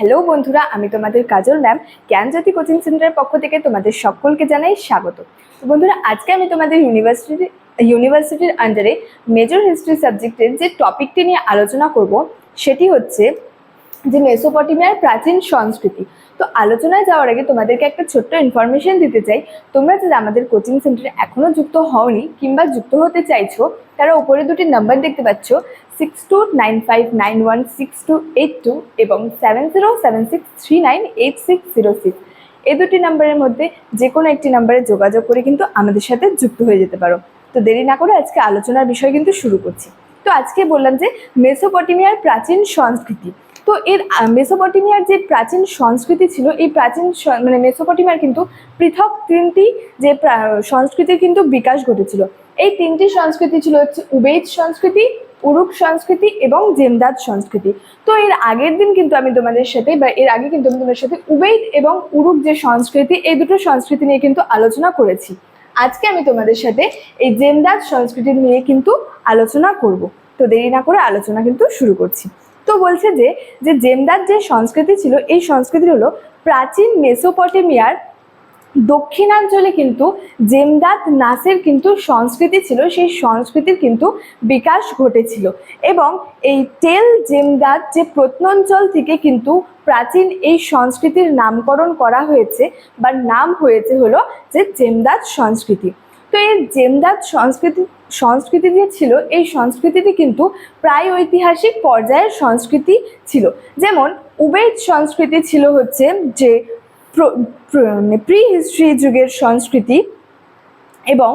Hello বন্ধুরা, আমি তোমাদের কাজল ম্যাম জ্ঞানজ্যোতি কোচিং সেন্টারের পক্ষ থেকে তোমাদের সকলকে জানাই স্বাগত। বন্ধুরা, আজকে আমি তোমাদের ইউনিভার্সিটির আন্ডারে মেজর হিস্ট্রি সাবজেক্টের যে টপিকটি নিয়ে আলোচনা করব সেটি হচ্ছে যে মেসোপটেমিয়ার প্রাচীন সংস্কৃতি। তো আলোচনায় যাওয়ার আগে তোমাদেরকে একটা ছোট্ট ইনফরমেশন দিতে চাই। তোমরা যারা আমাদের কোচিং সেন্টারে এখনো যুক্ত হওনি কিংবা যুক্ত হতে চাইছো, তারা উপরে দুটি নাম্বার দেখতে পাচ্ছ, 6295916282 এবং 7076398606। এই দুটি নাম্বারের মধ্যে যে কোনো একটি নাম্বারে যোগাযোগ করে কিন্তু আমাদের সাথে যুক্ত হয়ে যেতে পারো। তো দেরি না করে আজকে আলোচনার বিষয় কিন্তু শুরু করছি। তো আজকে বললাম যে মেসোপটেমিয়ার প্রাচীন সংস্কৃতি। তো এর মেসোপটেমিয়ার যে প্রাচীন সংস্কৃতি ছিল, এই প্রাচীন মেসোপটেমিয়ার কিন্তু পৃথক তিনটি যে সংস্কৃতির কিন্তু বিকাশ ঘটেছিল। এই তিনটি সংস্কৃতি ছিল হচ্ছে উবেইদ সংস্কৃতি, উরুক সংস্কৃতি এবং জেমদাদ সংস্কৃতি। তো এর আগে কিন্তু আমি তোমাদের সাথে উবেইদ এবং উরুক যে সংস্কৃতি, এই দুটো সংস্কৃতি নিয়ে কিন্তু আলোচনা করেছি। আজকে আমি তোমাদের সাথে এই জেমদাদ সংস্কৃতি নিয়ে কিন্তু আলোচনা করব। তো দেরি না করে আলোচনা কিন্তু শুরু করছি। তো বলছে যে জেমদাদ যে সংস্কৃতি ছিল, এই সংস্কৃতি হলো প্রাচীন মেসোপটেমিয়ার দক্ষিণাঞ্চলে কিন্তু জেমদাদ নাসের কিন্তু সংস্কৃতি ছিল, সেই সংস্কৃতির কিন্তু বিকাশ ঘটেছিল। এবং এই টেল জেমদাদ যে প্রত্নঞ্চল থেকে কিন্তু প্রাচীন এই সংস্কৃতির নামকরণ করা হয়েছে বা নাম হয়েছে হলো যে জেমদাদ সংস্কৃতি। তো এই জেমদাদ সংস্কৃতি যে ছিল, এই সংস্কৃতিটি কিন্তু প্রায় ঐতিহাসিক পর্যায়ের সংস্কৃতি ছিল। যেমন উবেইদ সংস্কৃতি ছিল হচ্ছে যে প্রি হিস্ট্রি যুগের সংস্কৃতি, এবং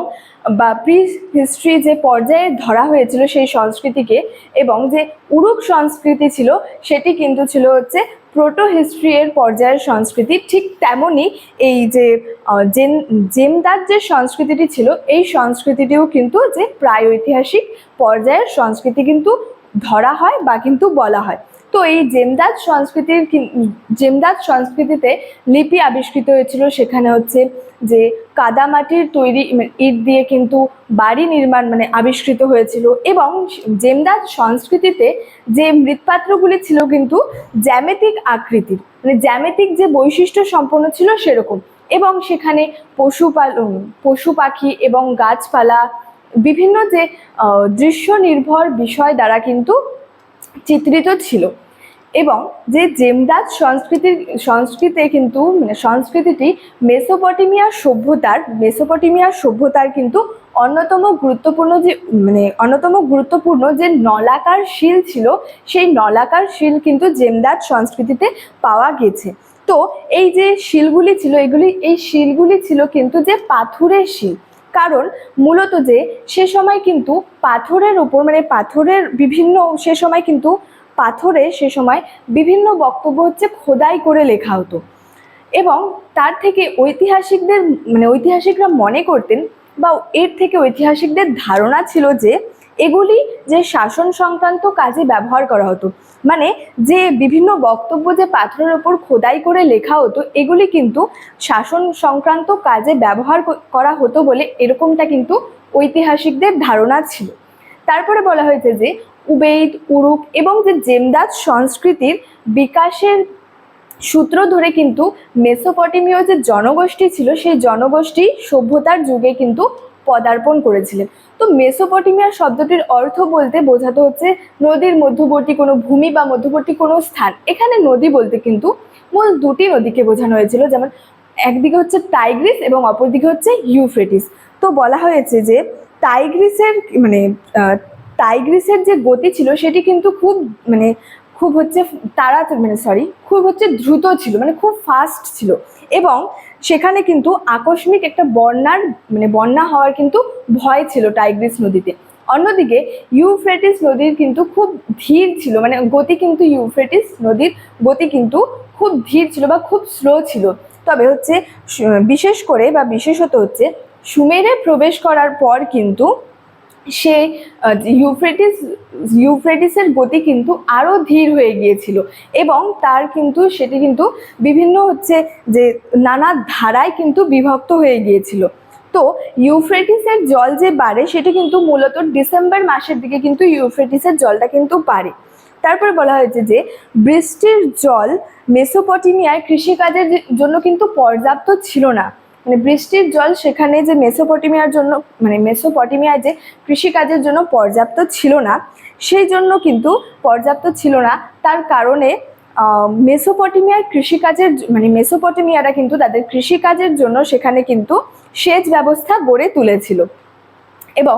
বা প্রি হিস্ট্রি যে পর্যায়ে ধরা হয়েছিল সেই সংস্কৃতিকে, এবং যে উরুক সংস্কৃতি ছিল সেটি কিন্তু ছিল হচ্ছে প্রোটো হিস্ট্রি এর পর্যায়ের সংস্কৃতি। ঠিক তেমনই এই যে জেমদাদ যে সংস্কৃতিটি ছিল, এই সংস্কৃতিটিও কিন্তু যে প্রায় ঐতিহাসিক পর্যায়ের সংস্কৃতি কিন্তু ধরা হয় বা কিন্তু বলা হয়। তো এই জেমদাদ সংস্কৃতিতে লিপি আবিষ্কৃত হয়েছিল। সেখানে হচ্ছে যে কাদামাটির তৈরি ইট দিয়ে কিন্তু বাড়ি নির্মাণ আবিষ্কৃত হয়েছিল। এবং জেমদাদ সংস্কৃতিতে যে মৃৎপাত্রগুলি ছিল কিন্তু জ্যামিতিক আকৃতির, জ্যামিতিক যে বৈশিষ্ট্য সম্পন্ন ছিল সেরকম। এবং সেখানে পশু পাখি এবং গাছপালা বিভিন্ন যে দৃশ্য নির্ভর বিষয় দ্বারা কিন্তু চিত্রিত ছিল। এবং যে জেমদাদ সংস্কৃতিটি মেসোপটেমিয়া সভ্যতার কিন্তু অন্যতম গুরুত্বপূর্ণ যে নলাকার শিল ছিল, সেই নলাকার শিল কিন্তু জেমদাদ সংস্কৃতিতে পাওয়া গেছে। তো এই যে শিলগুলি ছিল, এই শিলগুলি ছিল কিন্তু যে পাথরের শিল। কারণ মূলত যে সে সময় কিন্তু পাথরের উপর সে সময় বিভিন্ন বক্তব্য হচ্ছে খোদাই করে লেখা হতো। এবং তার থেকে ঐতিহাসিকরা মনে করতেন, বা এর থেকে ঐতিহাসিকদের ধারণা ছিল যে এগুলি যে শাসন সংক্রান্ত কাজে ব্যবহার করা হতো। যে বিভিন্ন বক্তব্য যে পাথরের উপর খোদাই করে লেখা হতো, এগুলি কিন্তু শাসন সংক্রান্ত কাজে ব্যবহার করা হতো বলে এরকমটা কিন্তু ঐতিহাসিকদের ধারণা ছিল। তারপরে বলা হয়েছে যে উবেইদ, উরুক এবং যে জেমদাদ সংস্কৃতির বিকাশের সূত্র ধরে কিন্তু মেসোপটেমীয় যে জনগোষ্ঠী ছিল, সেই জনগোষ্ঠী সভ্যতার যুগে কিন্তু পদার্পণ করেছিলেন। তো মেসোপটেমিয়া শব্দটির অর্থ বলতে বোঝাতে হচ্ছে নদীর মধ্যবর্তী কোনো ভূমি বা মধ্যবর্তী কোনো স্থান। এখানে নদী বলতে কিন্তু মূল দুটি নদীকে বোঝানো হয়েছিল, যেমন একদিকে হচ্ছে টাইগ্রিস এবং অপরদিকে হচ্ছে ইউফ্রেটিস। তো বলা হয়েছে যে টাইগ্রিসের যে গতি ছিল সেটি কিন্তু খুব দ্রুত ছিল, খুব ফাস্ট ছিল। এবং সেখানে কিন্তু আকস্মিক একটা বন্যা হওয়ার কিন্তু ভয় ছিল টাইগ্রিস নদীতে। অন্যদিকে ইউফ্রেটিস নদীর কিন্তু খুব ধীর ছিল, ইউফ্রেটিস নদীর গতি কিন্তু খুব ধীর ছিল বা খুব স্লো ছিল। তবে হচ্ছে বিশেষত হচ্ছে সুমেরে প্রবেশ করার পর কিন্তু সে ইউফ্রেটিসের গতি কিন্তু আরো ধীর হয়ে গিয়েছিল, এবং সেটি কিন্তু বিভিন্ন হচ্ছে যে নানা ধারায় কিন্তু বিভক্ত হয়ে গিয়েছিল। তো ইউফ্রেটিসের জল যে বাড়ে সেটি কিন্তু মূলত ডিসেম্বর মাসের দিকে কিন্তু ইউফ্রেটিসের জলটা কিন্তু বাড়ে। তারপরে বলা হয়েছে যে বৃষ্টির জল মেসোপটেমিয়ায় কৃষিকাজের জন্য কিন্তু পর্যাপ্ত ছিল না। মানে বৃষ্টির জল সেখানে যে মেসোপটেমিয়ার জন্য, মানে মেসোপটেমিয়ায় যে কৃষিকাজের জন্য পর্যাপ্ত ছিল না, সেই জন্য কিন্তু পর্যাপ্ত ছিল না, তার কারণে মেসোপটেমিয়ার কৃষিকাজের মানে মেসোপটেমিয়ারা কিন্তু তাদের কৃষিকাজের জন্য সেখানে কিন্তু সেচ ব্যবস্থা গড়ে তুলেছিল। এবং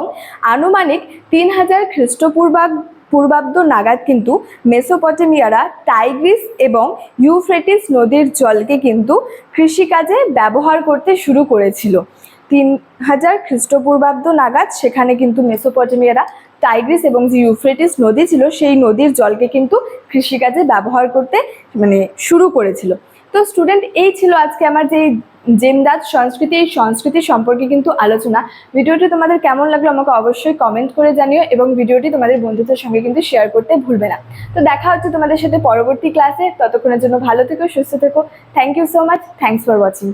আনুমানিক 3000 খ্রিস্টপূর্বাব্দ নাগাদ কিন্তু মেসোপটেমিয়ারা টাইগ্রিস এবং ইউফ্রেটিস নদীর জলকে কিন্তু কৃষিকাজে ব্যবহার করতে শুরু করেছিল। 3000 খ্রিস্টপূর্বাব্দ নাগাদ সেখানে কিন্তু মেসোপটেমিয়ারা টাইগ্রিস এবং যে ইউফ্রেটিস নদী ছিল সেই নদীর জলকে কিন্তু কৃষিকাজে ব্যবহার করতে মানে শুরু করেছিল। তো স্টুডেন্ট, এই ছিল আজকে আমার যে জেমদাদ সংস্কৃতি, এই সংস্কৃতি সম্পর্কে কিন্তু আলোচনা। ভিডিওটি তোমাদের কেমন লাগলো আমাকে অবশ্যই কমেন্ট করে জানিও এবং ভিডিওটি তোমাদের বন্ধুদের সঙ্গে কিন্তু শেয়ার করতে ভুলবে না। তো দেখা হচ্ছে তোমাদের সাথে পরবর্তী ক্লাসে। ততক্ষণের জন্য ভালো থেকো, সুস্থ থেকো। Thank you so much. Thanks for watching.